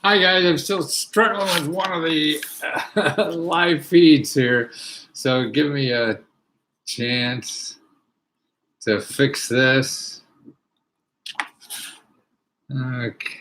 Hi guys, I'm still struggling with one of the live feeds here, so give me a chance to fix this. Okay.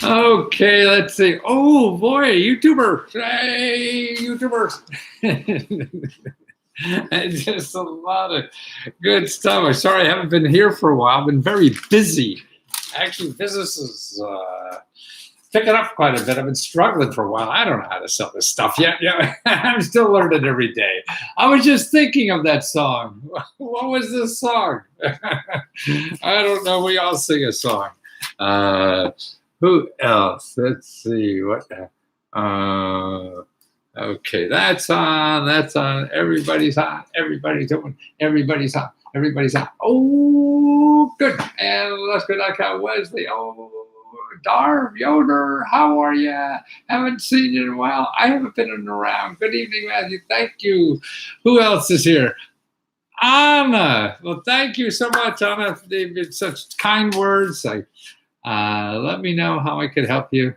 Okay, let's see. Oh boy, YouTuber. Hey, YouTubers. Just a lot of good stuff. I'm sorry I haven't been here for a while. I've been very busy. Actually, business is picking up quite a bit. I've been struggling for a while. I don't know how to sell this stuff yet. Yeah, I'm still learning every day. I was just thinking of that song. What was this song? I don't know. We all sing a song. Who else? Let's see. What? Okay, that's on. That's on. Everybody's on. Everybody's doing. Everybody's on. Everybody's on. Oh, good. And let's go back out Wesley. Oh, Darv Yoder, how are you? Haven't seen you in a while. I haven't been around. Good evening, Matthew. Thank you. Who else is here? Anna. Well, thank you so much, Anna. They've been such kind words. Let me know how I could help you.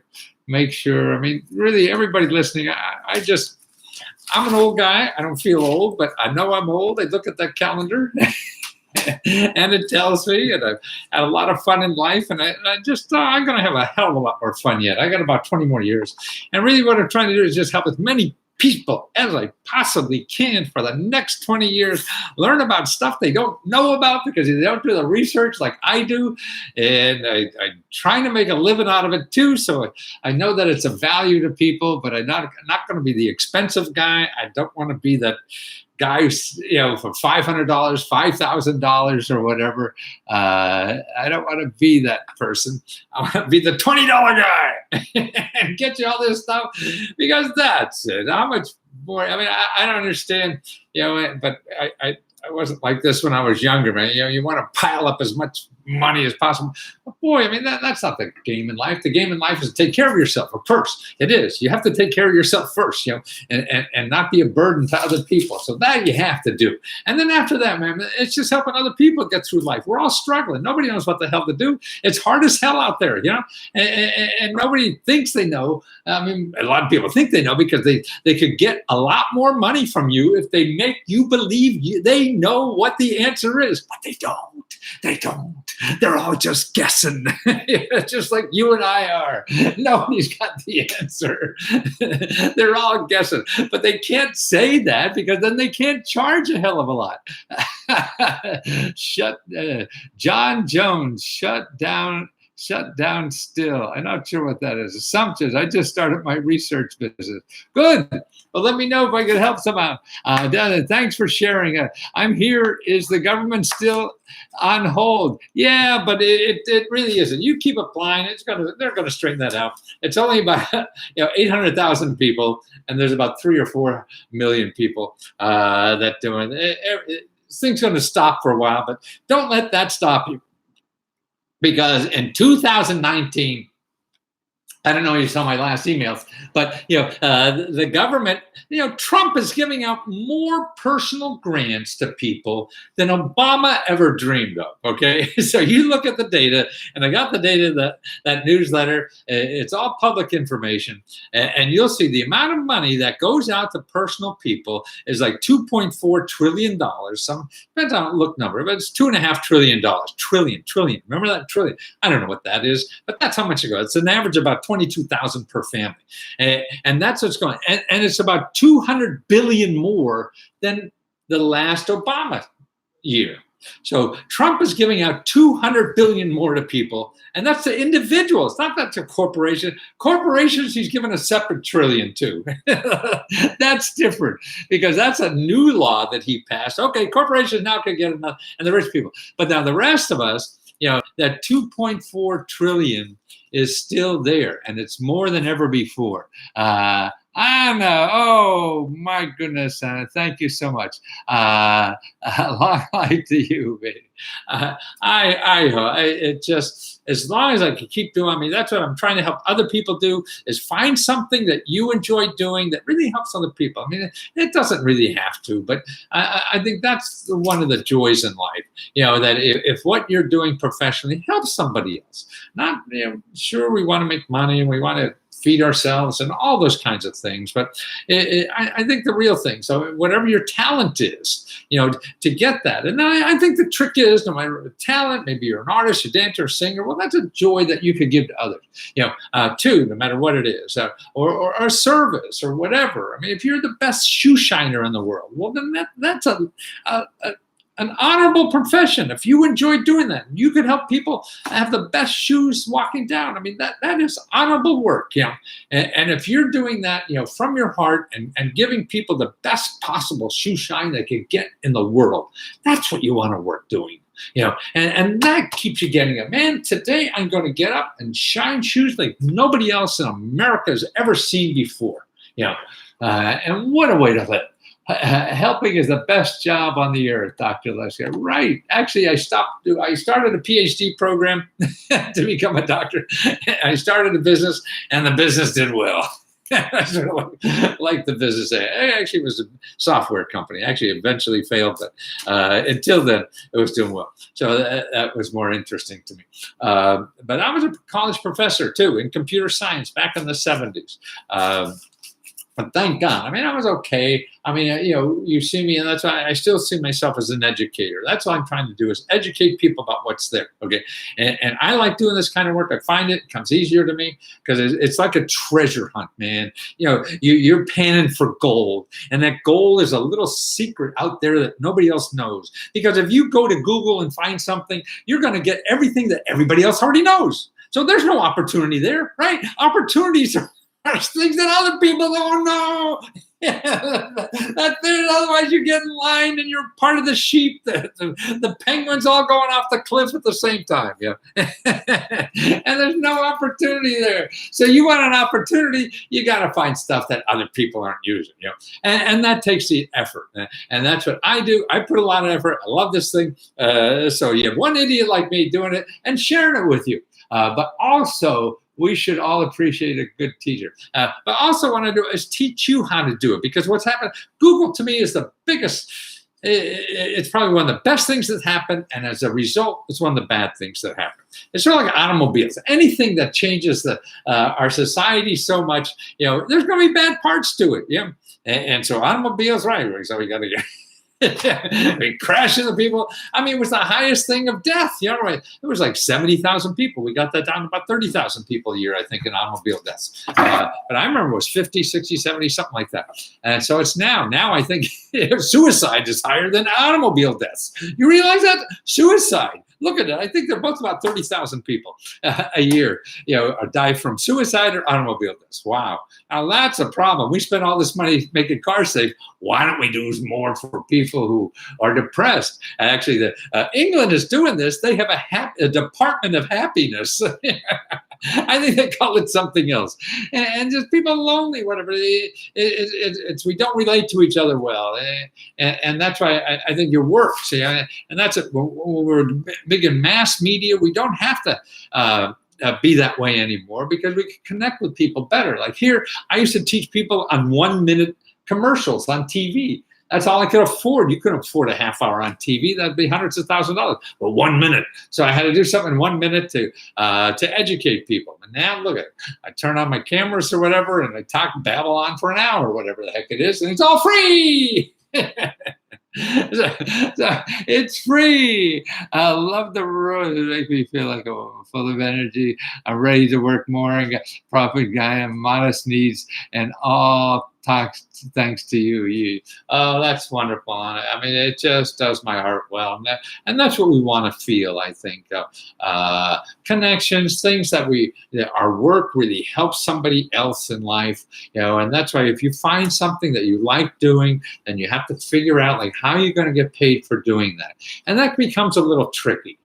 Make sure. I mean, really, everybody listening. I'm an old guy. I don't feel old, but I know I'm old. I look at that calendar. And it tells me, and I've had a lot of fun in life, and I'm going to have a hell of a lot more fun yet. I got about 20 more years, and really what I'm trying to do is just help as many people as I possibly can for the next 20 years, learn about stuff they don't know about because they don't do the research like I do, and I'm trying to make a living out of it too, so I know that it's a value to people, but I'm not going to be the expensive guy. I don't want to be that guy, for $500, $5,000 or whatever. I don't want to be that person. I want to be the $20 guy and get you all this stuff because that's it. How much more? I mean, I don't understand, but I wasn't like this when I was younger, man. You want to pile up as much money as possible. But boy, I mean, that's not the game in life. The game in life is to take care of yourself. Of course, it is. You have to take care of yourself first, and not be a burden to other people. So that you have to do. And then after that, man, it's just helping other people get through life. We're all struggling. Nobody knows what the hell to do. It's hard as hell out there, and nobody thinks they know. I mean, a lot of people think they know because they could get a lot more money from you if they make you believe they know what the answer is, but they don't. They don't. They're all just guessing, just like you and I are. Nobody's got the answer. They're all guessing, but they can't say that because then they can't charge a hell of a lot. John Jones, shut down still. I'm not sure what that is. Assumptions. I just started my research business. Good. Well, let me know if I could help somehow. Thanks for sharing. I'm here. Is the government still on hold? Yeah, but it really isn't. You keep applying. They're gonna straighten that out. It's only about 800,000 people, and there's about 3 or 4 million people that doing it. Things going to stop for a while, but don't let that stop you. Because in 2019, I don't know if you saw my last emails, but the government, Trump is giving out more personal grants to people than Obama ever dreamed of. Okay, so you look at the data, and I got the data, that newsletter. It's all public information, and you'll see the amount of money that goes out to personal people is like $2.4 trillion. Some depends on look number, but it's $2.5 trillion. Trillion. Remember that trillion? I don't know what that is, but that's how much it goes. It's an average about 22,000 per family, and that's what's going. And it's about 200 billion more than the last Obama year. So Trump is giving out 200 billion more to people, and that's to individuals, not that to corporations. Corporations, he's given a separate trillion to. That's different because that's a new law that he passed. Okay, corporations now can get enough, and the rich people, but now the rest of us, that 2.4 trillion is still there, and it's more than ever before. Anna, oh my goodness, Anna, thank you so much. Long life to you, baby. It just, as long as I can keep doing, that's what I'm trying to help other people do, is find something that you enjoy doing that really helps other people. It doesn't really have to, but I think that's one of the joys in life, that if what you're doing professionally helps somebody else, not, sure, we want to make money and we want to feed ourselves and all those kinds of things. But I think the real thing, so whatever your talent is, to get that. And I think the trick is, no matter the talent, maybe you're an artist, a dancer, a singer, well, that's a joy that you could give to others, too, no matter what it is, or a service or whatever. If you're the best shoe shiner in the world, well, then that's an honorable profession. If you enjoy doing that, you could help people have the best shoes walking down. That is honorable work. And if you're doing that, from your heart and giving people the best possible shoe shine they can get in the world, that's what you want to work doing. And that keeps you getting up. Man, today I'm going to get up and shine shoes like nobody else in America has ever seen before. And what a way to live. Helping is the best job on the earth, Dr. Leslie. Right. Actually, I started a PhD program to become a doctor. I started a business, and the business did well. I sort of like the business. It actually was a software company. Actually, eventually failed, but until then, it was doing well. So that was more interesting to me. But I was a college professor, too, in computer science back in the 70s. But thank God. I was okay. You see me, and that's why I still see myself as an educator. That's all I'm trying to do, is educate people about what's there. Okay. And I like doing this kind of work. I find it comes easier to me because it's like a treasure hunt, man. You're panning for gold, and that gold is a little secret out there that nobody else knows. Because if you go to Google and find something, you're going to get everything that everybody else already knows. So there's no opportunity there, right? Opportunities are things that other people don't know. Otherwise, you get in line and you're part of the sheep. The penguins all going off the cliff at the same time. And there's no opportunity there. So you want an opportunity, you got to find stuff that other people aren't using. And that takes the effort. And that's what I do. I put a lot of effort. I love this thing. So you have one idiot like me doing it and sharing it with you. But also, we should all appreciate a good teacher. But also what I do is teach you how to do it, because what's happened, Google to me is the biggest, it's probably one of the best things that happened, and as a result, it's one of the bad things that happen. It's sort of like automobiles. Anything that changes our society so much, there's going to be bad parts to it. And so automobiles, right, so we got to get... we crash into people. It was the highest thing of death. Right? It was like 70,000 people. We got that down to about 30,000 people a year, I think, in automobile deaths. But I remember it was 50, 60, 70, something like that. And so it's now I think suicide is higher than automobile deaths. You realize that? Suicide. Look at it. I think they're both about 30,000 people a year, die from suicide or automobile deaths. Wow. Now that's a problem. We spend all this money making cars safe. Why don't we do more for people who are depressed? And actually, England is doing this. They have a Department of Happiness. I think they call it something else. And just people lonely, whatever. It's we don't relate to each other well. And that's why I think your work, see, and that's it. When we're big in mass media, we don't have to be that way anymore because we can connect with people better. Like here, I used to teach people on 1-minute commercials on TV. That's all I could afford. You couldn't afford a half hour on TV. That'd be hundreds of thousands of dollars. But 1 minute. So I had to do something in 1 minute to educate people. And now look at it. I turn on my cameras or whatever, and I babble on for an hour, whatever the heck it is, and it's all free. So it's free. I love the road. It makes me feel like I'm full of energy. I'm ready to work more and get profit guy and modest needs and all talks thanks to you. Oh, that's wonderful. I mean, it just does my heart well. And that's what we want to feel, I think. Connections, things that our work really helps somebody else in life, and that's why if you find something that you like doing, then you have to figure out like how you're going to get paid for doing that. And that becomes a little tricky,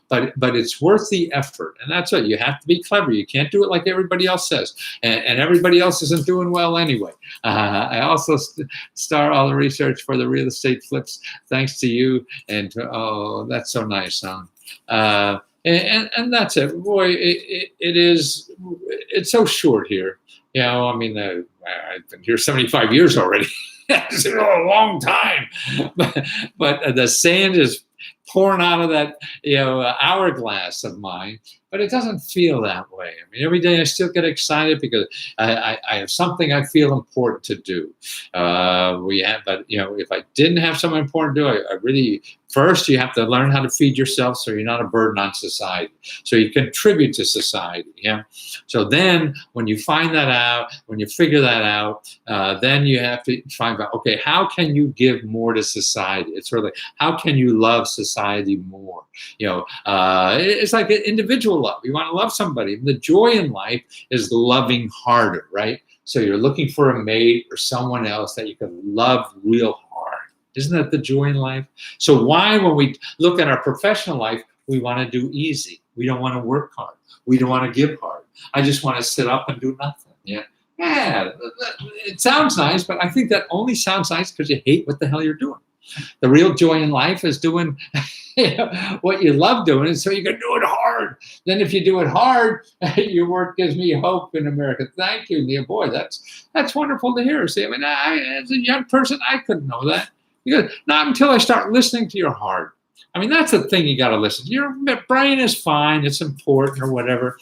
but it's worth the effort. And that's what you have to be clever. You can't do it like everybody else says. And everybody else isn't doing well anyway. I also start all the research for the real estate flips thanks to you. And that's so nice, huh? And that's it. Boy, it's so short here. I mean, I've been here 75 years already. It's a long time. But the sand is pouring out of that hourglass of mine, but it doesn't feel that way. I mean, every day I still get excited because I have something I feel important to do. But if I didn't have something important to do, I really first you have to learn how to feed yourself so you're not a burden on society. So you contribute to society. So then when you find that out, when you figure that out, then you have to find out, okay, how can you give more to society? It's really how can you love society more? It's like an individual love. You want to love somebody. The joy in life is loving harder, right? So you're looking for a mate or someone else that you can love real hard. Isn't that the joy in life? So why, when we look at our professional life, we want to do easy. We don't want to work hard. We don't want to give hard. I just want to sit up and do nothing. Yeah, it sounds nice, but I think that only sounds nice because you hate what the hell you're doing. The real joy in life is doing what you love doing, and so you can do it hard. Then if you do it hard, your work gives me hope in America. Thank you, Neil. Boy, that's wonderful to hear. See, I mean, as a young person, I couldn't know that. Because not until I start listening to your heart. I mean, that's the thing you got to listen to. Your brain is fine. It's important or whatever.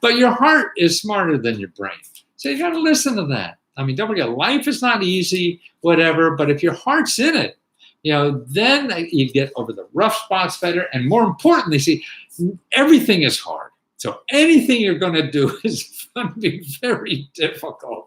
But your heart is smarter than your brain. So you got to listen to that. I mean, don't forget, life is not easy, whatever. But if your heart's in it, then you get over the rough spots better. And more importantly, see, everything is hard. So anything you're going to do is going to be very difficult.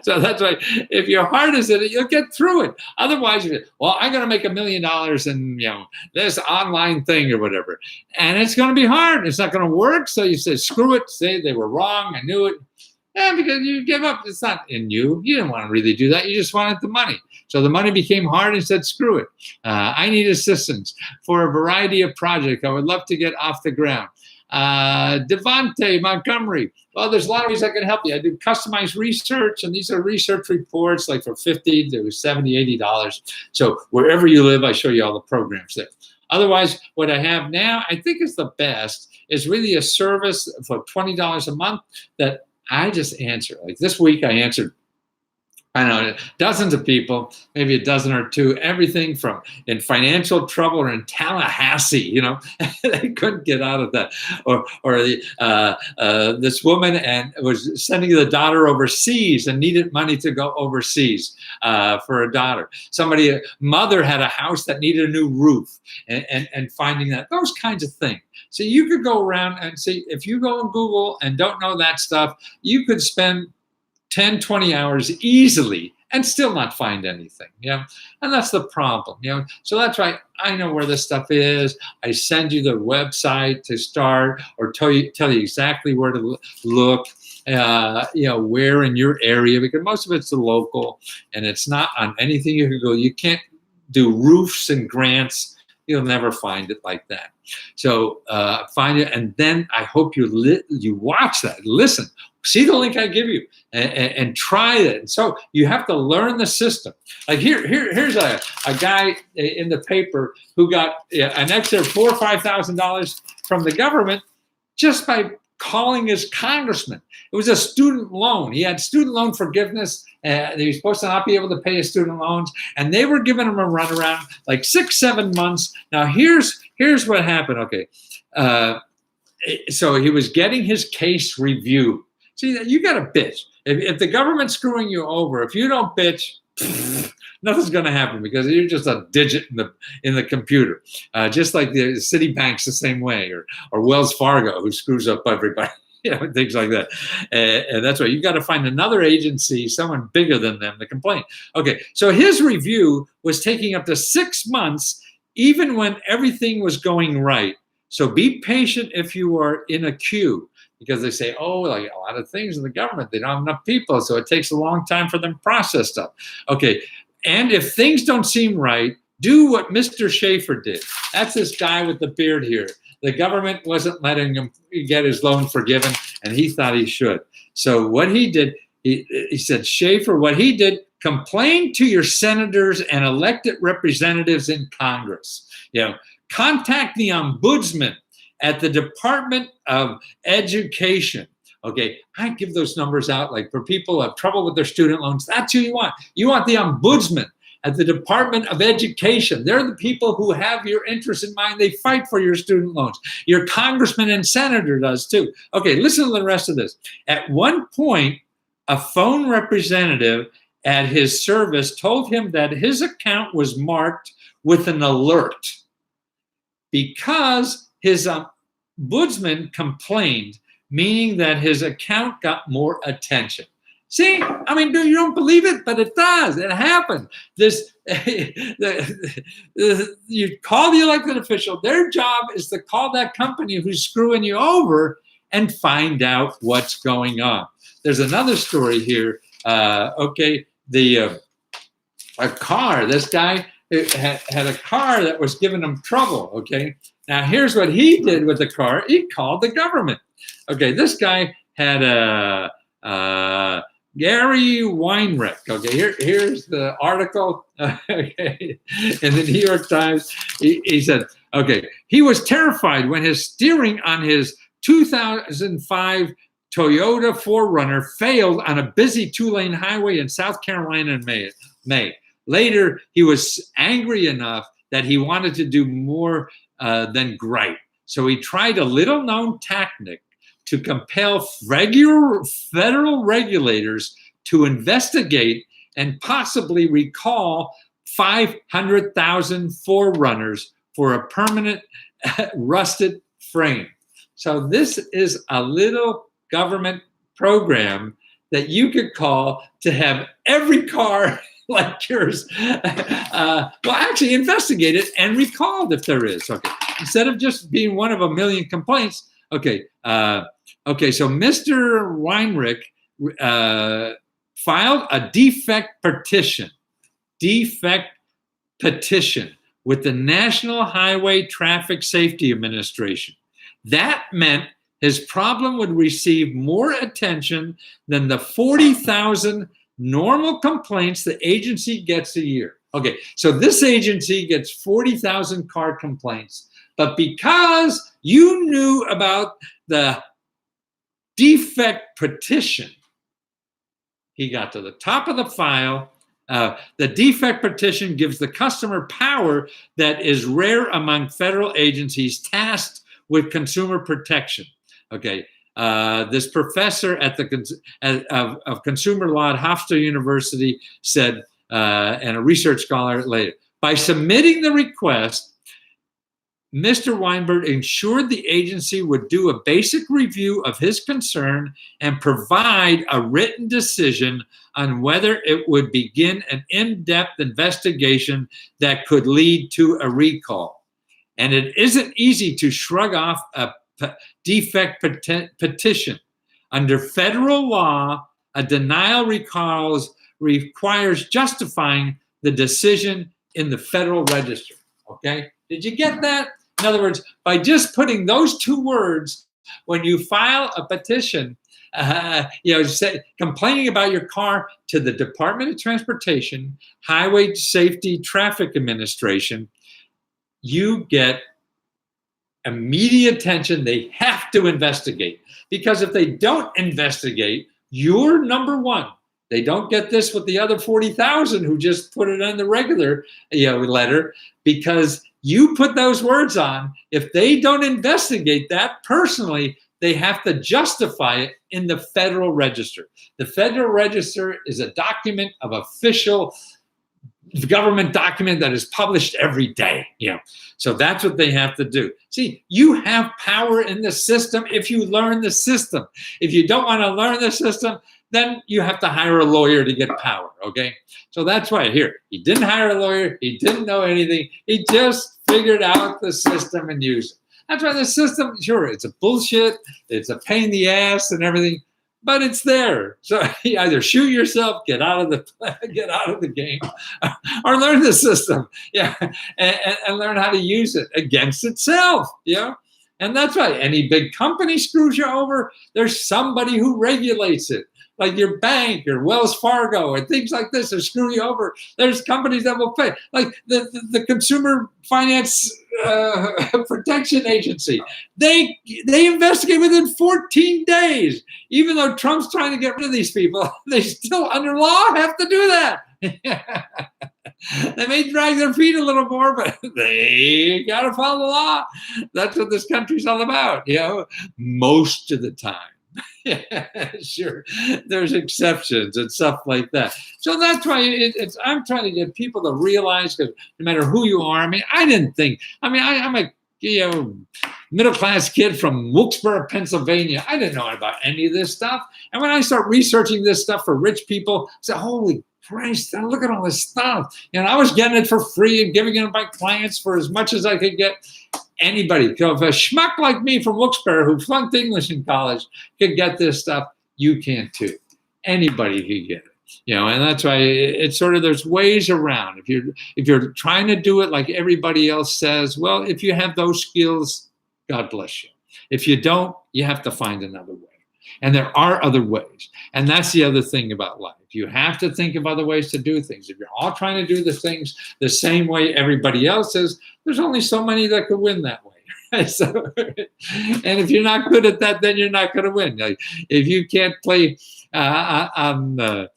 So that's why if your heart is in it, you'll get through it. Otherwise, I'm going to make $1 million in this online thing or whatever. And it's going to be hard. It's not going to work. So you say, screw it. Say they were wrong. I knew it. Yeah, because you give up. It's not in you. You didn't want to really do that. You just wanted the money. So the money became hard and said, screw it. I need assistance for a variety of projects. I would love to get off the ground. Devante Montgomery. Well, there's a lot of ways I can help you. I do customized research, and these are research reports like for $50 to $70, $80. So wherever you live, I show you all the programs there. Otherwise, what I have now, I think is the best, is really a service for $20 a month that I just answer. Like this week, I answered, I don't know, dozens of people, maybe a dozen or two, everything from in financial trouble or in Tallahassee, they couldn't get out of that. Or this woman and was sending the daughter overseas and needed money to go overseas for a daughter. Mother had a house that needed a new roof and finding that, those kinds of things. So you could go around and see, if you go on Google and don't know that stuff, you could spend 10, 20 hours easily and still not find anything, and that's the problem, So that's why I know where this stuff is. I send you the website to start, or tell you exactly where to look, where in your area, because most of it's the local, and it's not on anything you can go. You can't do roofs and grants. You'll never find it like that. So find it, and then I hope you watch that. Listen. see the link I give you and try it. And so you have to learn the system. Like here's a guy in the paper who got an extra $4,000 or $5,000 from the government just by calling his congressman. It was a student loan. He had student loan forgiveness. He was supposed to not be able to pay his student loans, and they were giving him a runaround like 6-7 months. Now here's what happened. Okay, so he was getting his case reviewed. See, you got to bitch. If the government's screwing you over, if you don't bitch, nothing's going to happen because you're just a digit in the computer. Just like the Citibank's the same way, or Wells Fargo, who screws up everybody, things like that. And that's why you got to find another agency, someone bigger than them, to complain. Okay, so his review was taking up to 6 months, even when everything was going right. So be patient if you are in a queue. Because they say, oh, like a lot of things in the government, they don't have enough people, so it takes a long time for them to process stuff. Okay, and if things don't seem right, do what Mr. Schaefer did. That's this guy with the beard here. The government wasn't letting him get his loan forgiven, and he thought he should. So what he did, he said, Schaefer, what he did, complain to your senators and elected representatives in Congress. Contact the ombudsman at the Department of Education. Okay, I give those numbers out like for people who have trouble with their student loans. That's who you want. You want the ombudsman at the Department of Education. They're the people who have your interest in mind. They fight for your student loans. Your congressman and senator does too. Okay, listen to the rest of this. At one point, a phone representative at his service told him that his account was marked with an alert because his ombudsman complained, meaning that his account got more attention. See, I mean, you don't believe it, but it does. It happened. You call the elected official. Their job is to call that company who's screwing you over and find out what's going on. There's another story here. Okay, a car. This guy had a car that was giving him trouble. Okay. Now, here's what he did with the car. He called the government. Okay, this guy had a Gary Weinrich. Okay, here's the article. Okay, in the New York Times, he said, okay, he was terrified when his steering on his 2005 Toyota 4Runner failed on a busy 2-lane highway in South Carolina in May. Later, he was angry enough that he wanted to do more than gripe. So he tried a little-known tactic to compel federal regulators to investigate and possibly recall 500,000 4Runners for a permanent rusted frame. So this is a little government program that you could call to have every car like yours, well, actually investigate it and recalled if there is. Okay, instead of just being one of a million complaints. Okay, so Mr. Weinrich filed a defect petition with the National Highway Traffic Safety Administration. That meant his problem would receive more attention than the 40,000 normal complaints the agency gets a year. Okay, so this agency gets 40,000 car complaints, but because you knew about the defect petition, he got to the top of the file. The defect petition gives the customer power that is rare among federal agencies tasked with consumer protection. Okay. This professor at of consumer law at Hofstra University said, and a research scholar later, by submitting the request, Mr. Weinberg ensured the agency would do a basic review of his concern and provide a written decision on whether it would begin an in-depth investigation that could lead to a recall. And it isn't easy to shrug off a defect petition. Under federal law, a denial requires justifying the decision in the Federal Register. Okay? Did you get that? In other words, by just putting those two words, when you file a petition, complaining about your car to the Department of Transportation, Highway Safety Traffic Administration, you get immediate attention. They have to investigate, because if they don't investigate, you're number one. They don't get this with the other 40,000 who just put it on the regular letter, because you put those words on. If they don't investigate that personally, they have to justify it in the Federal Register. The Federal Register is a document of official government document that is published every day. So that's what they have to do. See, you have power in the system if you learn the system. If you don't want to learn the system, then you have to hire a lawyer to get power, okay? So that's why here, he didn't hire a lawyer, he didn't know anything, he just figured out the system and used it. That's why the system, sure, it's a bullshit, it's a pain in the ass and everything, but it's there. So you either shoot yourself, get out of the game, or learn the system, and learn how to use it against itself, And that's why any big company screws you over, there's somebody who regulates it. Like your bank or Wells Fargo and things like this are screwing you over. There's companies that will pay. Like the Consumer Finance Protection Agency. They investigate within 14 days. Even though Trump's trying to get rid of these people, they still, under law, have to do that. They may drag their feet a little more, but they got to follow the law. That's what this country's all about, most of the time. Sure, there's exceptions and stuff like that. So that's why I'm trying to get people to realize, because no matter who you are, I'm a middle-class kid from Wilkes-Barre, Pennsylvania. I didn't know about any of this stuff. And when I start researching this stuff for rich people, I say, holy Christ, look at all this stuff. I was getting it for free and giving it to my clients for as much as I could get. Anybody, if a schmuck like me from Wilkes-Barre who flunked English in college could get this stuff, you can too. Anybody can get it. And that's why it's sort of, there's ways around. If you're trying to do it like everybody else says, well, if you have those skills, God bless you. If you don't, you have to find another way. And there are other ways. And that's the other thing about life. You have to think of other ways to do things. If you're all trying to do the things the same way everybody else is, there's only so many that could win that way. So, and if you're not good at that, then you're not going to win. Like, if you can't play on the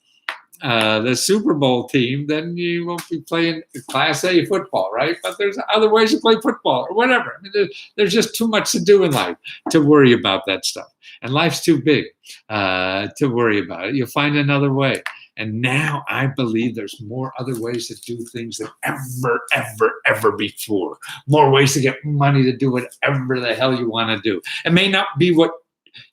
Super Bowl team, then you won't be playing Class A football, right? But there's other ways to play football or whatever. There's just too much to do in life to worry about that stuff. And life's too big to worry about it. You'll find another way. And now I believe there's more other ways to do things than ever before. More ways to get money to do whatever the hell you want to do. It may not be what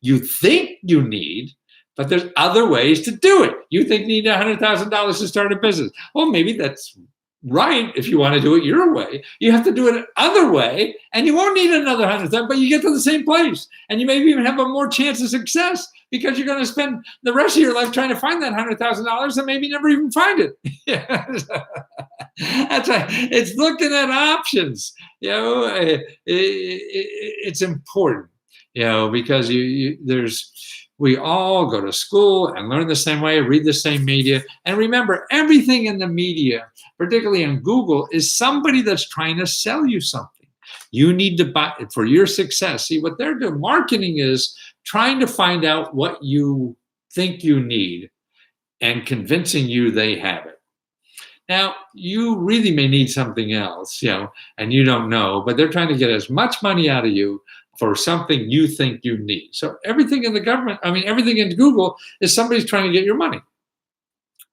you think you need, but there's other ways to do it. You think you need $100,000 to start a business. Well, maybe that's right if you want to do it your way. You have to do it another way, and you won't need another 100,000, but you get to the same place. And you maybe even have a more chance of success because you're going to spend the rest of your life trying to find that $100,000 and maybe never even find it. That's right. It's looking at options. It's important, because we all go to school and learn the same way, read the same media. And remember, everything in the media, particularly on Google, is somebody that's trying to sell you something. You need to buy it for your success. See, what they're doing, marketing is trying to find out what you think you need and convincing you they have it. Now, you really may need something else, and you don't know, but they're trying to get as much money out of you for something you think you need. So everything in the government, everything in Google is somebody's trying to get your money.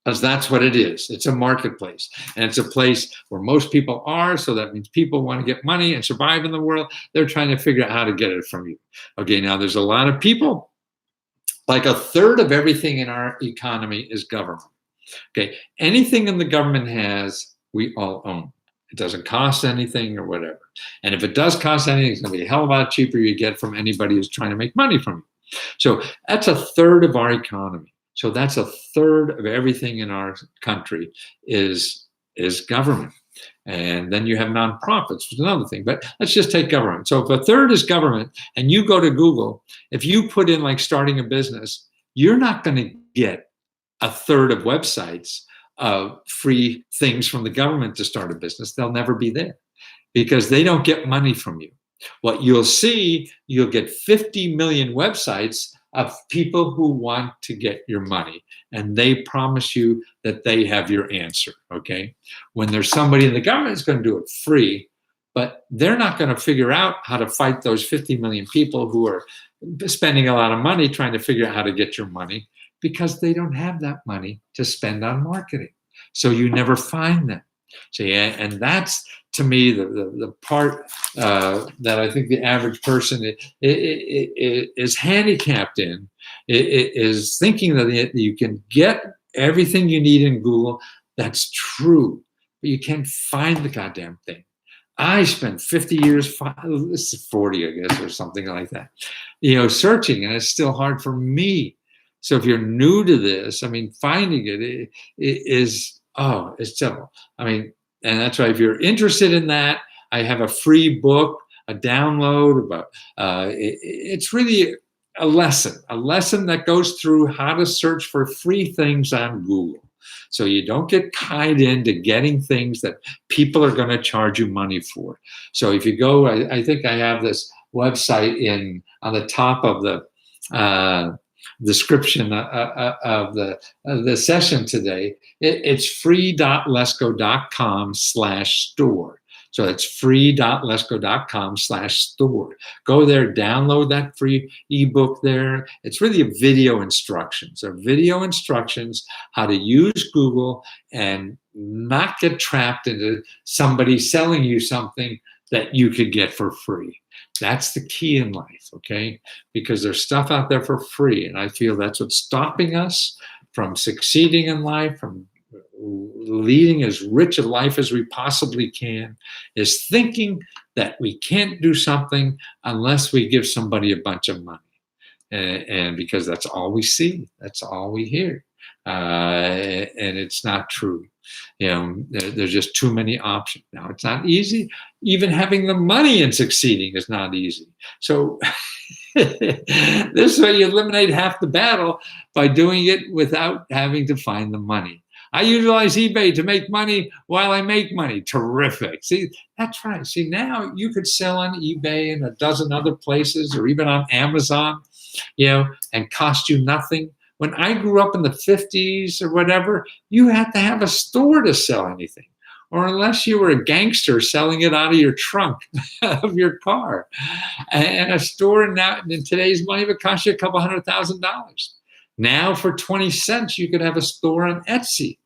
Because that's what it is. It's a marketplace. And it's a place where most people are. So that means people want to get money and survive in the world. They're trying to figure out how to get it from you. Okay, now there's a lot of people. Like a third of everything in our economy is government. Okay, anything in the government has, we all own. It doesn't cost anything or whatever. And if it does cost anything, it's going to be a hell of a lot cheaper you get from anybody who's trying to make money from you. So that's a third of our economy. So that's a third of everything in our country is government. And then you have nonprofits, which is another thing. But let's just take government. So if a third is government and you go to Google, if you put in like starting a business, you're not going to get a third of websites of free things from the government to start a business. They'll never be there because they don't get money from you. What you'll see, you'll get 50 million websites of people who want to get your money, and they promise you that they have your answer, okay? When there's somebody in the government that's going to do it free, but they're not going to figure out how to fight those 50 million people who are spending a lot of money trying to figure out how to get your money because they don't have that money to spend on marketing. So you never find them. See, and that's, to me, the part that I think the average person is handicapped in, is thinking that you can get everything you need in Google. That's true, but you can't find the goddamn thing. I spent 50 years, this is 40, I guess, or something like that, searching, and it's still hard for me. So if you're new to this, I mean, finding it is, it's simple. I mean, and that's why if you're interested in that, I have a free book, a download about, it's really a lesson that goes through how to search for free things on Google. So you don't get tied into getting things that people are going to charge you money for. So if you go, I think I have this website on the top of the description of the session today. It's free.lesco.com/store. So it's free.lesco.com/store. Go there, download that free ebook there. It's really a video instructions. They're video instructions how to use Google and not get trapped into somebody selling you something that you could get for free. That's the key in life, okay? Because there's stuff out there for free, and I feel that's what's stopping us from succeeding in life, from leading as rich a life as we possibly can, is thinking that we can't do something unless we give somebody a bunch of money. And because that's all we see, that's all we hear. And it's not true. There's just too many options. Now, it's not easy. Even having the money and succeeding is not easy. So this way you eliminate half the battle by doing it without having to find the money. I utilize eBay to make money while I make money. Terrific. See, that's right. See, now you could sell on eBay and a dozen other places, or even on Amazon, and cost you nothing. When I grew up in the 50s or whatever, you had to have a store to sell anything, or unless you were a gangster selling it out of your trunk of your car. And a store now in today's money would cost you a couple $100,000. Now for 20 cents, you could have a store on Etsy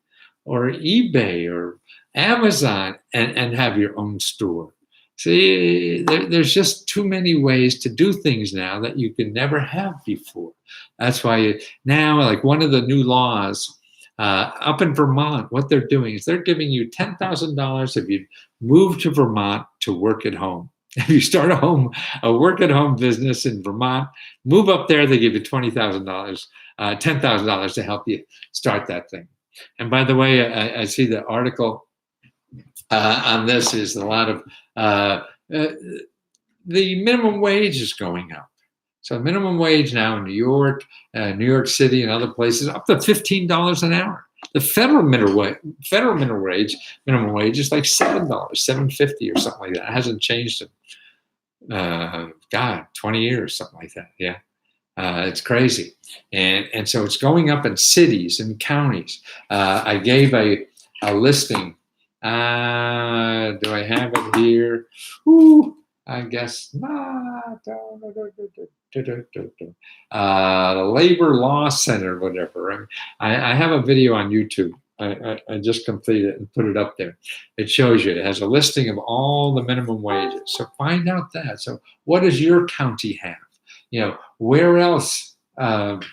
or eBay or Amazon and have your own store. See, there's just too many ways to do things now that you could never have before. That's why now, like one of the new laws up in Vermont, what they're doing is they're giving you $10,000 if you move to Vermont to work at home. If you start a work-at-home business in Vermont, move up there, they give you $20,000, $10,000 to help you start that thing. And by the way, I see the article on this is a lot of the minimum wage is going up. So minimum wage now in New York City, and other places up to $15 an hour. The federal minimum wage is like $7, $7.50 or something like that. It hasn't changed in 20 years, something like that. Yeah. It's crazy. And so it's going up in cities and counties. I gave a listing. Do I have it here? Ooh, I guess not. The Labor Law Center, whatever. I have a video on YouTube. I just completed it and put it up there. It shows you. It has a listing of all the minimum wages. So find out that. So what does your county have? Where else? What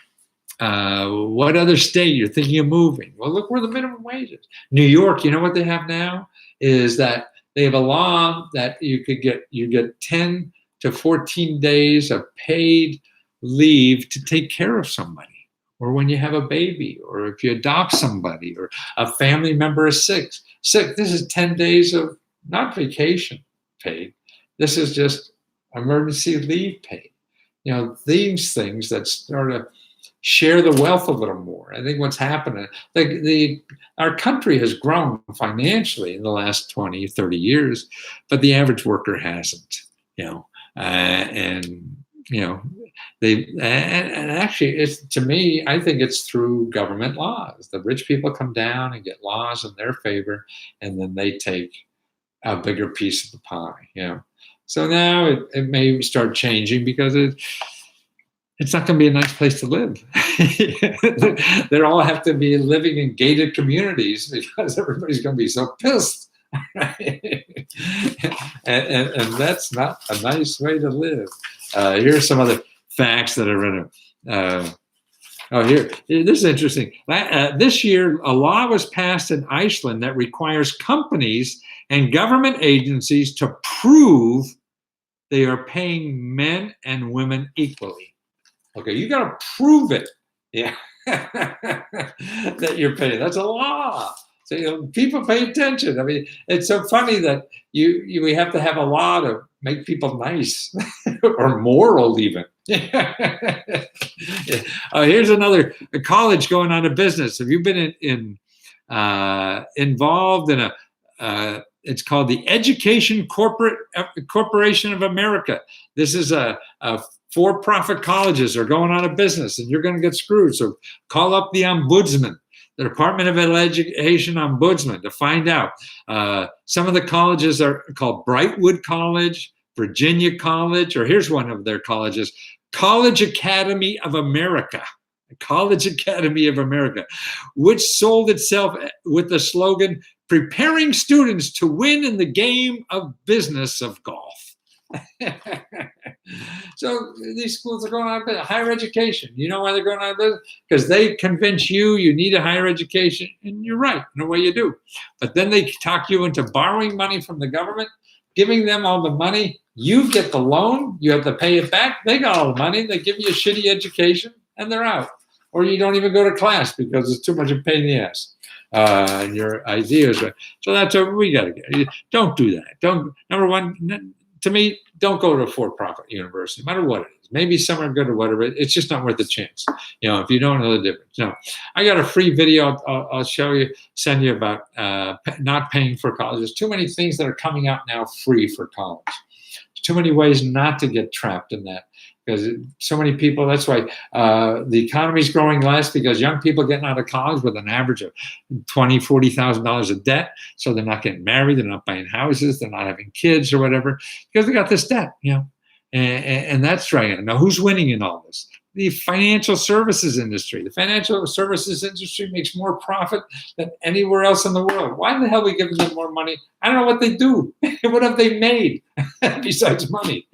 other state you're thinking of moving? Well, look where the minimum wage is. New York, you know what they have now is that they have a law that you get 10 to 14 days of paid leave to take care of somebody, or when you have a baby, or if you adopt somebody, or a family member is sick. sick. This is 10 days of not vacation paid. This is just emergency leave paid. These things that sort of share the wealth a little more. I think what's happening, our country has grown financially in the last 20, 30 years, but the average worker hasn't, and actually, it's, to me, I think it's through government laws. The rich people come down and get laws in their favor, and then they take a bigger piece of the pie. So now it may start changing because it's not going to be a nice place to live. They all have to be living in gated communities because everybody's going to be so pissed. and that's not a nice way to live. Here's some other facts that are in it. This is interesting. This year, a law was passed in Iceland that requires companies and government agencies to prove they are paying men and women equally. Okay, you got to prove it. Yeah, that you're paying. That's a law. So people pay attention. I mean, it's so funny that we have to have a law to make people nice or moral even. Here's another college going out of business. Have you been involved in it's called the Education Corporation of America. This is a for-profit colleges are going out of business, and you're going to get screwed. So call up the ombudsman, the Department of Education ombudsman, to find out. Some of the colleges are called Brightwood College, Virginia College, or here's one of their colleges, College Academy of America. College Academy of America, which sold itself with the slogan, preparing students to win in the game of business of golf. So these schools are going out of business. Higher education. You know why they're going out of business? Because they convince you need a higher education, and you're right, in a way you do. But then they talk you into borrowing money from the government, giving them all the money. You get the loan. You have to pay it back. They got all the money. They give you a shitty education, and they're out. Or you don't even go to class because it's too much of a pain in the ass. And your ideas are. So that's what we got to get. Don't do that. Number one, to me, don't go to a for-profit university, no matter what it is. Maybe some are good or whatever. It's just not worth the chance. If you don't know the difference. No, I got a free video I'll send you about not paying for college. There's too many things that are coming out now free for college. There's too many ways not to get trapped in that. Because so many people, that's why the economy is growing less, because young people are getting out of college with an average of $20,000, $40,000 of debt. So they're not getting married, they're not buying houses, they're not having kids or whatever, because they got this debt, and that's right. Now, who's winning in all this? The financial services industry. The financial services industry makes more profit than anywhere else in the world. Why the hell are we giving them more money? I don't know what they do. What have they made besides money?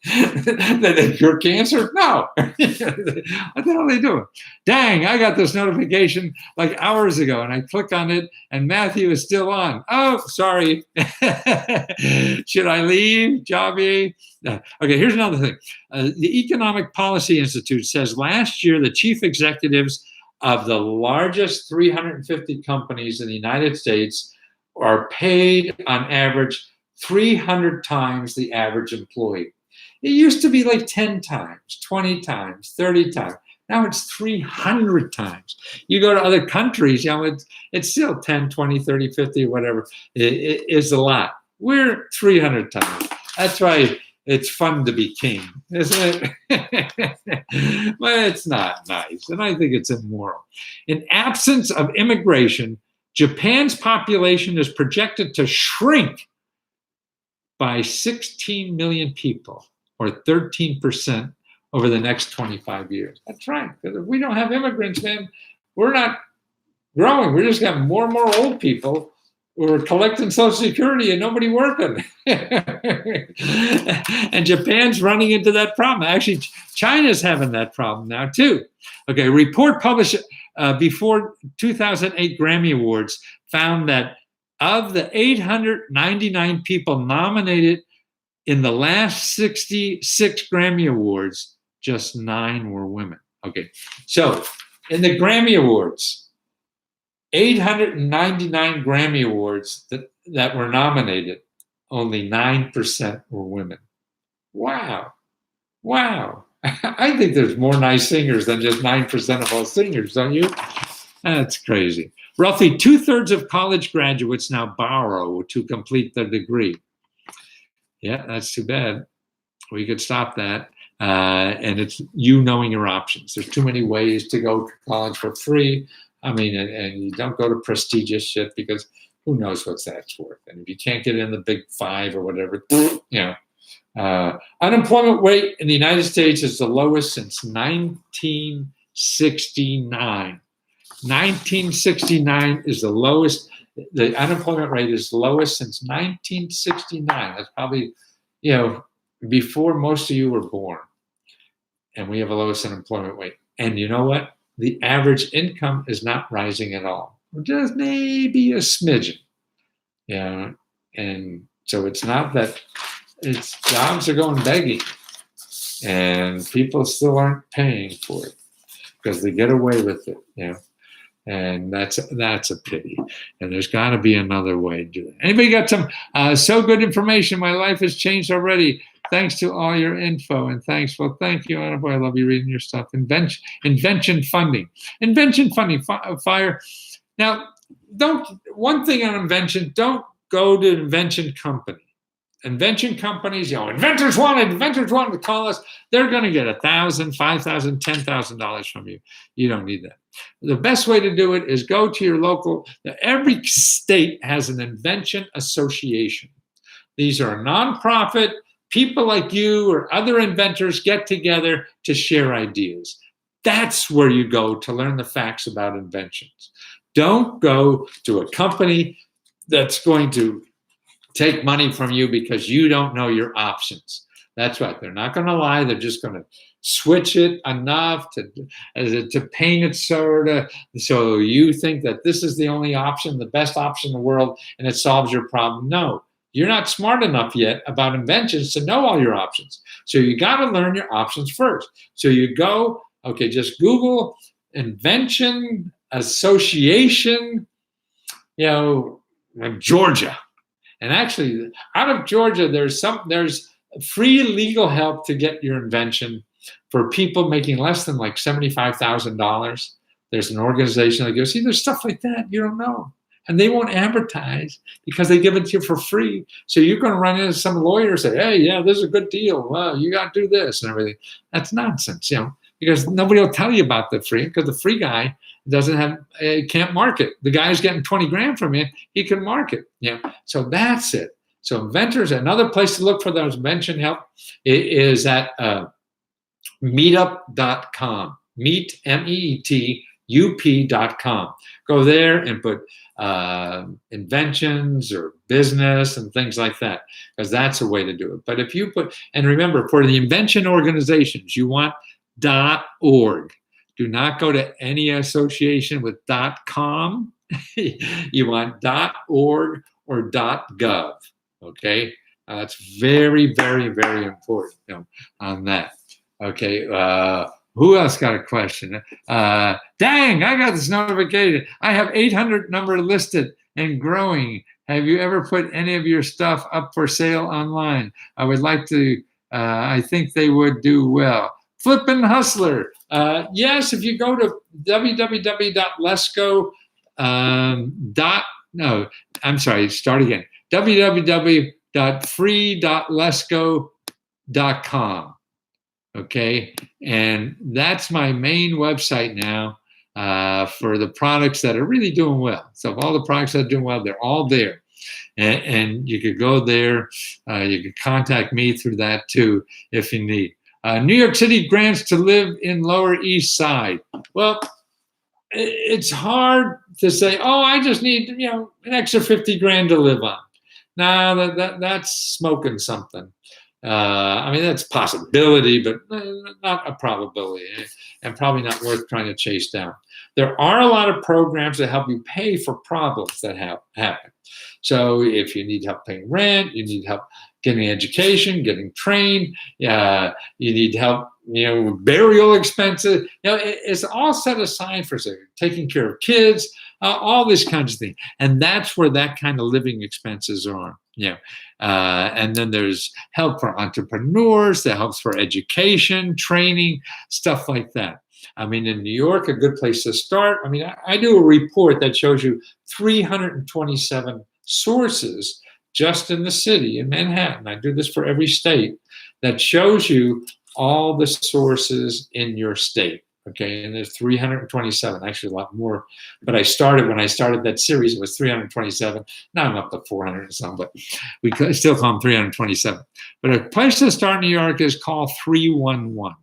Did they cure cancer? No. What the hell are they doing? Dang, I got this notification like hours ago, and I click on it, and Matthew is still on. Oh, sorry. Should I leave, Javi? Okay, here's another thing. The Economic Policy Institute says last year the chief executives of the largest 350 companies in the United States are paid on average 300 times the average employee. It used to be like 10 times, 20 times, 30 times. Now it's 300 times. You go to other countries, it's still 10, 20, 30, 50, whatever. It is a lot. We're 300 times. That's why it's fun to be king, isn't it? But it's not nice, and I think it's immoral. In absence of immigration, Japan's population is projected to shrink by 16 million people, or 13% over the next 25 years. That's right, because if we don't have immigrants, man, we're not growing. We're just got more and more old people who are collecting Social Security and nobody working. And Japan's running into that problem. Actually, China's having that problem now too. Okay, a report published before 2008 Grammy Awards found that of the 899 people nominated in the last 66 Grammy Awards, just 9 were women. Okay, so in the Grammy Awards, 899 Grammy Awards that were nominated, only 9% were women. Wow. Wow. I think there's more nice singers than just 9% of all singers, don't you? That's crazy. Roughly 2/3 of college graduates now borrow to complete their degree. Yeah, that's too bad. We could stop that. And it's you knowing your options. There's too many ways to go to college for free. I mean, and you don't go to prestigious shit because who knows what that's worth. And if you can't get in the big five or whatever, unemployment rate in the United States is the lowest since 1969. 1969 is the lowest. The unemployment rate is lowest since 1969. That's probably, before most of you were born. And we have the lowest unemployment rate. And you know what? The average income is not rising at all. Just maybe a smidgen. Yeah. And so it's not that jobs are going begging and people still aren't paying for it because they get away with it. And that's a pity. And there's got to be another way to do it. Anybody got some so good information? My life has changed already. Thanks to all your info and thank you, Anna boy. I love you reading your stuff. Invention funding, fire. Now, one thing on invention, don't go to invention company. Invention companies, inventors wanted to call us. They're going to get $1,000, $5,000, $10,000 from you. You don't need that. The best way to do it is go to your local. Every state has an invention association. These are a nonprofit. People like you or other inventors get together to share ideas. That's where you go to learn the facts about inventions. Don't go to a company that's going to take money from you because you don't know your options. That's right. They're not going to lie. They're just going to switch it enough to paint it so you think that this is the only option, the best option in the world, and it solves your problem. No, you're not smart enough yet about inventions to know all your options. So you got to learn your options first. So you go, just Google Invention Association, Georgia. And actually, out of Georgia, there's free legal help to get your invention for people making less than like $75,000. There's an organization that goes, see, there's stuff like that you don't know. And they won't advertise because they give it to you for free. So you're going to run into some lawyer and say, hey, yeah, this is a good deal. Well, you got to do this and everything. That's nonsense, because nobody will tell you about the free because the free guy can't market. The guy who's getting 20 grand from you, he can market. So that's it. So inventors, another place to look for those invention help is at meetup.com. Meet, MEETUP.com. Go there and put inventions or business and things like that, because that's a way to do it. But if you and remember, for the invention organizations, you want .org. Do not go to any association with .com. You want .org or .gov. Okay, that's very, very, very important on that. Okay, who else got a question? Dang, I got this notification. I have 800 number listed and growing. Have you ever put any of your stuff up for sale online? I would like to. I think they would do well. Flippin' Hustler. Yes, if you go to www.lesco. www.free.lesco.com. Okay, and that's my main website now for the products that are really doing well. So all the products that are doing well, they're all there. And you could go there. You could contact me through that too if you need. New York City grants to live in Lower East Side. Well, it's hard to say, I just need an extra 50 grand to live on. No, that's smoking something. That's a possibility, but not a probability, and probably not worth trying to chase down. There are a lot of programs that help you pay for problems that happen. So if you need help paying rent, you need help getting education, getting trained. You need help, with burial expenses. It's all set aside for taking care of kids, all these kinds of things. And that's where that kind of living expenses are. And then there's help for entrepreneurs, that helps for education, training, stuff like that. I mean, in New York, a good place to start. I mean, I do a report that shows you 327 sources just in the city, in Manhattan. I do this for every state, that shows you all the sources in your state. Okay, and there's 327, actually a lot more. But when I started that series, it was 327. Now I'm up to 400 and some, but we still call them 327. But a place to start in New York is called 311.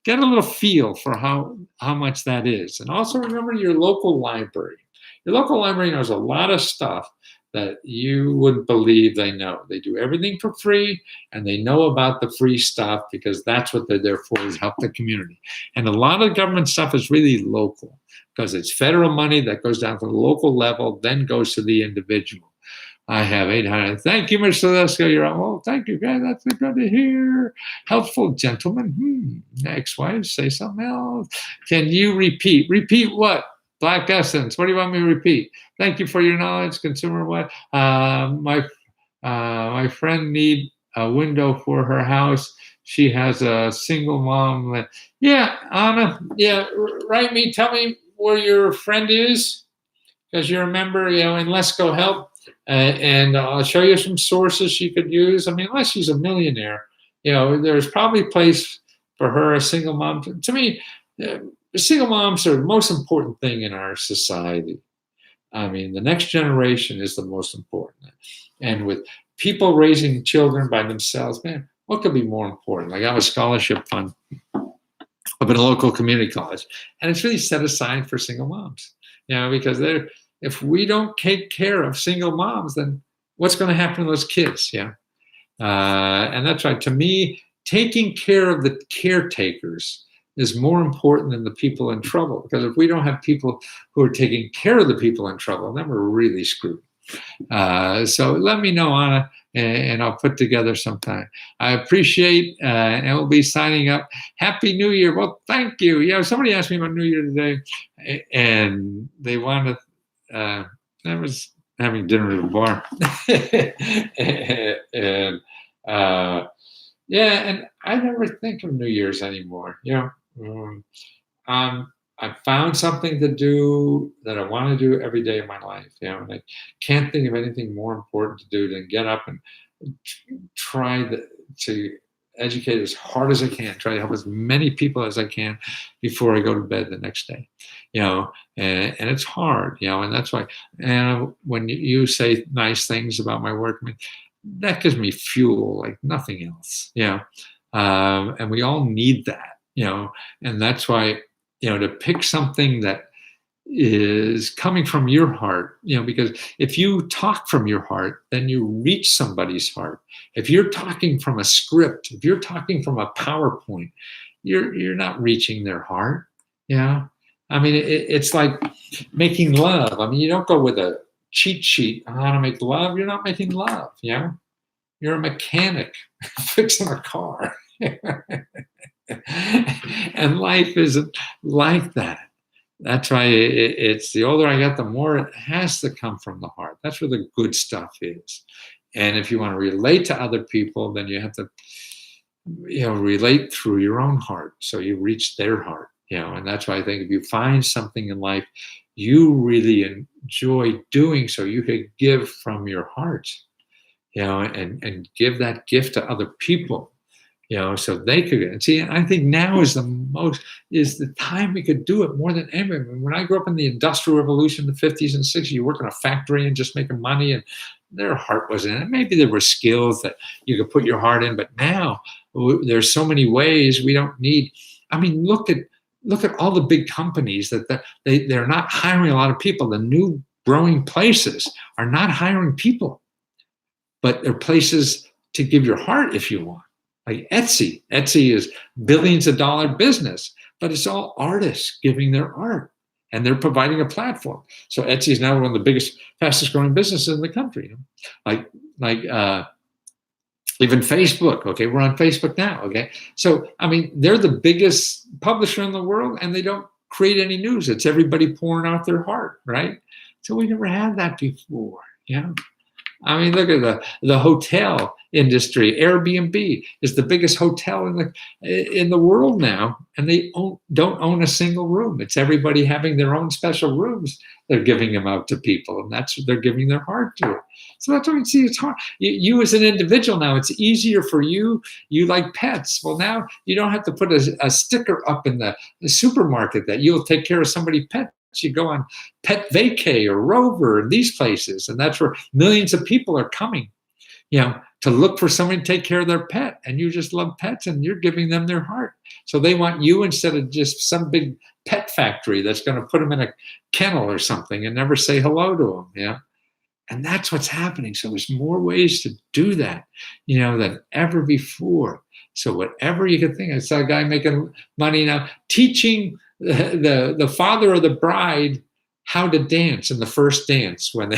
Get a little feel for how much that is. And also remember your local library. Your local library knows a lot of stuff that you wouldn't believe they know. They do everything for free, and they know about the free stuff because that's what they're there for, is help the community. And a lot of government stuff is really local because it's federal money that goes down to the local level, then goes to the individual. I have 800. Thank you, Mr. Lesko. You're on. Oh, thank you, guys. That's good to hear. Helpful gentleman. Ex-wife, say something else. Can you repeat? Repeat what? Black Essence. What do you want me to repeat? Thank you for your knowledge, consumer. What? My friend need a window for her house. She has a single mom. Yeah, Anna. Yeah, write me. Tell me where your friend is, because you're a member. And Let's Go Help. And I'll show you some sources she could use. I mean, unless she's a millionaire, there's probably a place for her, a single mom. To me, single moms are the most important thing in our society. I mean, the next generation is the most important. And with people raising children by themselves, man, what could be more important? Like, I have a scholarship fund up at a local community college, and it's really set aside for single moms, because if we don't take care of single moms, then what's going to happen to those kids? And that's right. To me, taking care of the caretakers is more important than the people in trouble. Because if we don't have people who are taking care of the people in trouble, then we're really screwed. So let me know, Anna, and I'll put together sometime. I appreciate, and we'll be signing up. Happy New Year. Well, thank you. Somebody asked me about New Year today, and they wanted. I was having dinner at a bar, and I never think of New Year's anymore. I found something to do that I want to do every day of my life. And I can't think of anything more important to do than get up and try to educate as hard as I can, try to help as many people as I can before I go to bed the next day. And it's hard, and that's why. And when you say nice things about my work, I mean, that gives me fuel like nothing else. And we all need that, and that's why, to pick something that is coming from your heart, because if you talk from your heart, then you reach somebody's heart. If you're talking from a script, if you're talking from a PowerPoint, you're not reaching their heart. I mean, it's like making love. I mean, you don't go with a cheat sheet on how to make love. You're not making love. You're a mechanic fixing a car. And life isn't like that. That's why it's the older I get, the more it has to come from the heart. That's where the good stuff is. And if you want to relate to other people, then you have to, relate through your own heart. So you reach their heart, and that's why I think if you find something in life you really enjoy doing, so you could give from your heart, and give that gift to other people. So they could. And see, I think now is the time we could do it more than ever. When I grew up in the Industrial Revolution, the 50s and 60s, you work in a factory and just making money, and their heart wasn't in it. Maybe there were skills that you could put your heart in, but now there's so many ways we don't need. I mean, look at all the big companies that they're not hiring a lot of people. The new growing places are not hiring people, but they're places to give your heart if you want. Like Etsy. Etsy is billions of dollar business, but it's all artists giving their art, and they're providing a platform. So Etsy is now one of the biggest, fastest growing businesses in the country. Like Even Facebook, okay, we're on Facebook now, okay? So, I mean, they're the biggest publisher in the world and they don't create any news. It's everybody pouring out their heart, right? So we never had that before, you know? I mean, look at the hotel industry. Airbnb is the biggest hotel in the world now, and they don't own a single room. It's everybody having their own special rooms. They're giving them out to people, and that's what they're giving their heart to it. So that's what we see. It's hard. You as an individual now, it's easier for you. You like pets. Well, now you don't have to put a sticker up in the supermarket that you'll take care of somebody's pet. You go on Pet Vacay or Rover and these places, and that's where millions of people are coming, you know, to look for someone to take care of their pet. And you just love pets, and you're giving them their heart. So they want you instead of just some big pet factory that's going to put them in a kennel or something and never say hello to them. Yeah, and that's what's happening. So there's more ways to do that, you know, than ever before. So whatever you can think. I saw a guy making money now teaching the father of the bride how to dance in the first dance when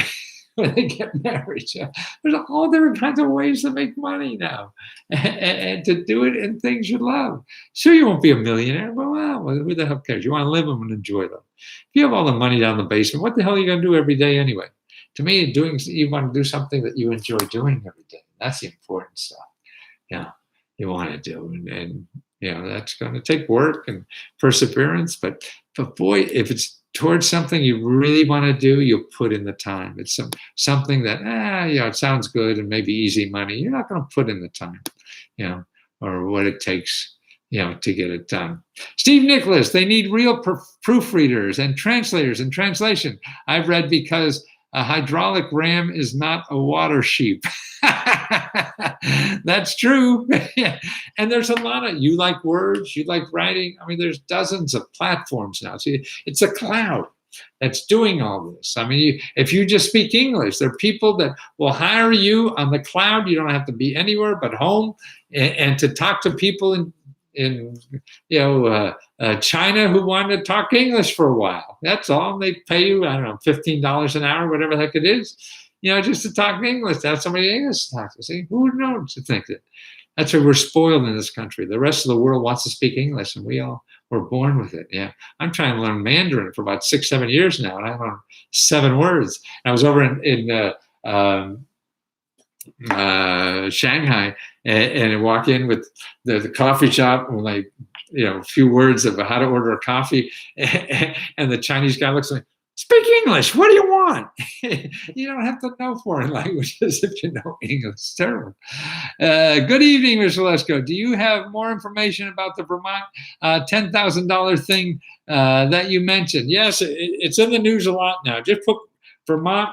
they get married. Yeah. There's all different kinds of ways to make money now, and to do it in things you love. Sure, you won't be a millionaire, but well, who the hell cares? You want to live them and enjoy them. If you have all the money down the basement, what the hell are you going to do every day anyway? To me, you want to do something that you enjoy doing every day. That's the important stuff. Yeah, you want to do, and you know, that's going to take work and perseverance, but boy, if it's towards something you really want to do, you'll put in the time. It's something that, yeah, it sounds good and maybe easy money. You're not going to put in the time, you know, or what it takes, you know, to get it done. Steve Nicholas, they need real proofreaders and translators and translation. I've read because a hydraulic ram is not a water sheep. That's true. And there's a lot of, you like words, you like writing. I mean, there's dozens of platforms now. See, it's a cloud that's doing all this. I mean, if you just speak English, there are people that will hire you on the cloud. You don't have to be anywhere but home, and to talk to people in China who want to talk English for a while. That's all. They pay you, I don't know, $15 an hour, whatever the heck it is, you know, just to talk English, to have somebody English to talk to. See, who would know to think that? That's why we're spoiled in this country. The rest of the world wants to speak English, and we all were born with it. Yeah, I'm trying to learn Mandarin for about 6-7 years now, and I learned 7 words. I was over in Shanghai, and I walk in with the coffee shop with like, you know, a few words of how to order a coffee, and the Chinese guy looks like, speak English. What do you want? You don't have to know foreign languages if you know English. It's terrible. Good evening, Mr. Lesko. Do you have more information about the Vermont $10,000 thing that you mentioned? Yes, it's in the news a lot now. Just put Vermont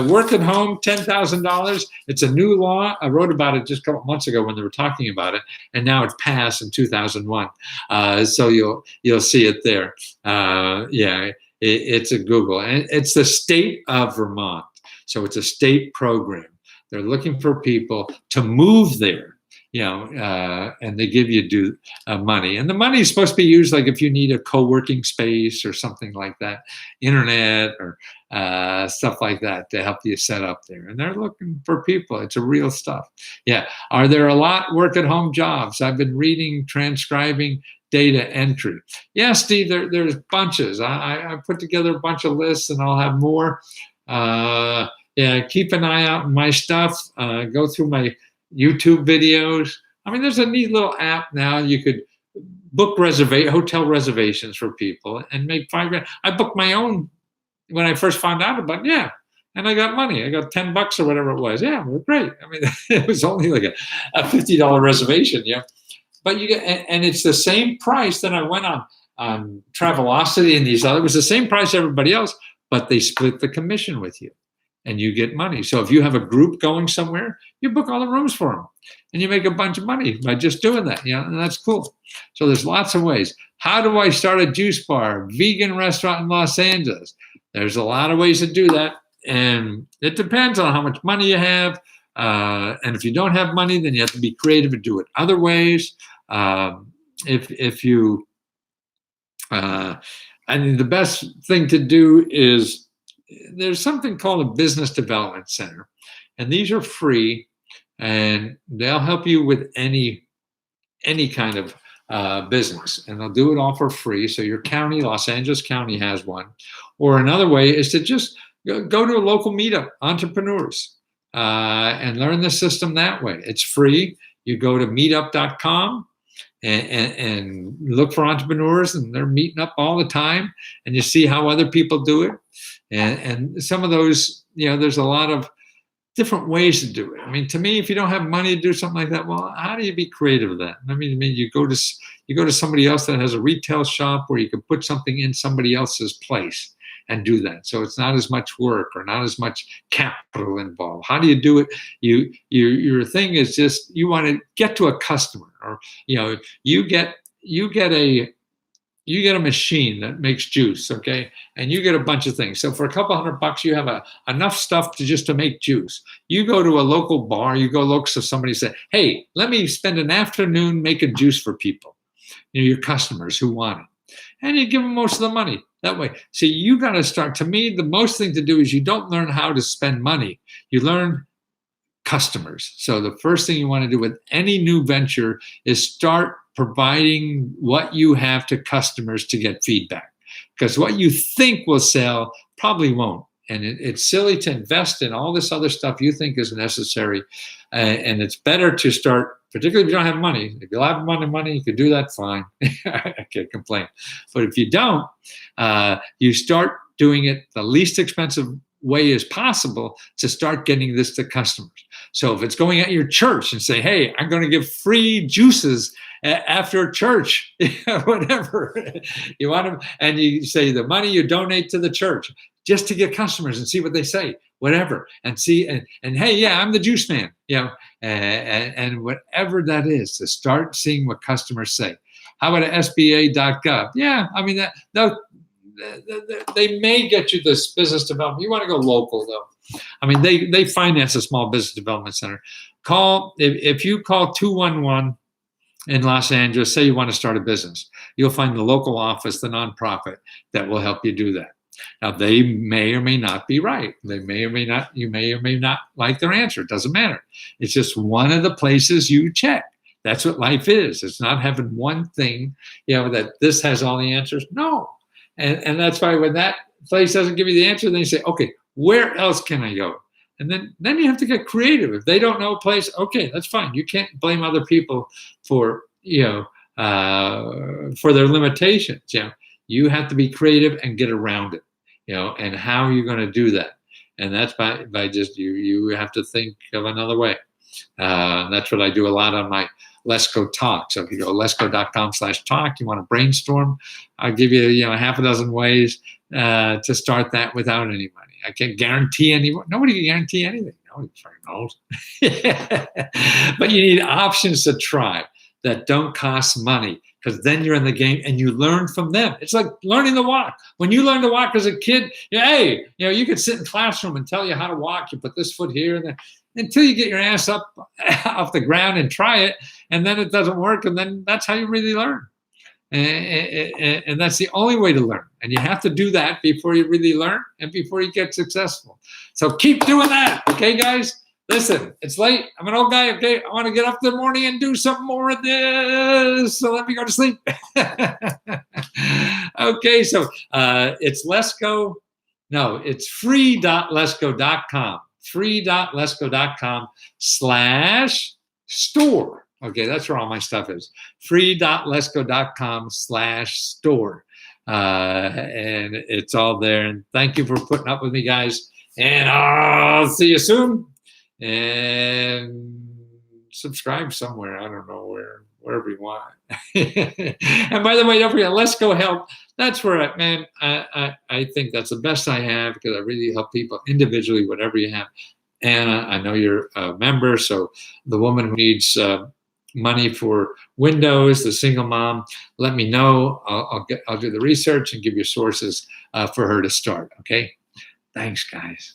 work at home, $10,000. It's a new law. I wrote about it just a couple months ago when they were talking about it, and now it's passed in 2001. So you'll see it there. Yeah. It's a Google, and it's the state of Vermont. So it's a state program. They're looking for people to move there, you know, and they give you money. And the money is supposed to be used like if you need a co-working space or something like that, internet or stuff like that to help you set up there. And they're looking for people. It's a real stuff. Yeah. Are there a lot work-at-home jobs? I've been reading, transcribing, data entry. Yeah, Steve, there's bunches. I put together a bunch of lists, and I'll have more. Yeah, keep an eye out on my stuff. Go through my YouTube videos. I mean, there's a neat little app now. You could book hotel reservations for people and make $5 grand. I booked my own when I first found out about it. Yeah, and I got money. I got $10 or whatever it was. Yeah, it was great. I mean, it was only like a $50 reservation. Yeah. But you get, and it's the same price that I went on Travelocity and these other. It was the same price everybody else, but they split the commission with you, and you get money. So if you have a group going somewhere, you book all the rooms for them, and you make a bunch of money by just doing that. You know, and that's cool. So there's lots of ways. How do I start a juice bar, vegan restaurant in Los Angeles? There's a lot of ways to do that, and it depends on how much money you have. And if you don't have money, then you have to be creative and do it other ways. If you, I mean, the best thing to do is there's something called a business development center, and these are free. and they'll help you with any kind of business, and they'll do it all for free. So your county, Los Angeles County, has one. Or another way is to just go to a local meetup, entrepreneurs, and learn the system that way. It's free. You go to meetup.com and look for entrepreneurs, and they're meeting up all the time, and you see how other people do it. And some of those, there's a lot of different ways to do it. I mean, to me, if you don't have money to do something like that, well, how do you be creative with that? I mean, you go to somebody else that has a retail shop where you can put something in somebody else's place and do that. So it's not as much work or not as much capital involved. How do you do it? Your thing is just, you want to get to a customer, or you get a machine that makes juice, okay? And you get a bunch of things. So for a couple $100, you have enough stuff to make juice. You go to a local bar, you go look, so somebody say, hey, let me spend an afternoon making juice for people, your customers who want it. And you give them most of the money that way. So you got to start, to me, the most thing to do is you don't learn how to spend money. You learn customers. So the first thing you want to do with any new venture is start providing what you have to customers to get feedback, because what you think will sell probably won't. And it's silly to invest in all this other stuff you think is necessary. And it's better to start, particularly if you don't have money. If you have money, you can do that, fine. I can't complain. But if you don't, you start doing it the least expensive way as possible to start getting this to customers. So if it's going at your church and say, hey, I'm going to give free juices after church, whatever you want them, and you say the money you donate to the church just to get customers and see what they say, whatever, and see, and hey, yeah, I'm the juice man, and whatever that is, to start seeing what customers say. How about SBA.gov? Yeah, I mean, they may get you this business development. You want to go local, though. I mean, they finance a small business development center. If you call 211 in Los Angeles, say you want to start a business, you'll find the local office, the nonprofit, that will help you do that. Now, they may or may not be right. They may or may not, you may or may not like their answer. It doesn't matter. It's just one of the places you check. That's what life is. It's not having one thing, that this has all the answers. No. And that's why when that place doesn't give you the answer, then you say, okay, where else can I go? And then you have to get creative. If they don't know a place, okay, that's fine. You can't blame other people for their limitations. You have to be creative and get around it. And how are you going to do that? And that's by just you have to think of another way. That's what I do a lot on my Let's Go Talk. So if you go letsgo.com/talk, you want to brainstorm, I'll give you half a dozen ways to start that without any money. I can't guarantee anyone. Nobody can guarantee anything. Nobody knows. But you need options to try that don't cost money, because then you're in the game and you learn from them. It's like learning to walk. When you learn to walk as a kid, hey, you could sit in classroom and tell you how to walk. You put this foot here and then, until you get your ass up off the ground and try it, and then it doesn't work, and then that's how you really learn. And that's the only way to learn. And you have to do that before you really learn and before you get successful. So keep doing that, okay, guys? Listen, it's late. I'm an old guy, okay? I want to get up in the morning and do some more of this, so let me go to sleep. Okay, so it's it's free.letsgo.com. free.letsgo.com/store. Okay, that's where all my stuff is. free.letsgo.com/store. And it's all there. And thank you for putting up with me, guys. And I'll see you soon. And subscribe somewhere. I don't know wherever you want. And by the way, don't forget, Let's Go Help. That's where I think that's the best I have, because I really help people individually, whatever you have. And I know you're a member, so the woman who needs money for windows, the single mom, let me know. I'll do the research and give you sources for her to start. Okay. Thanks, guys.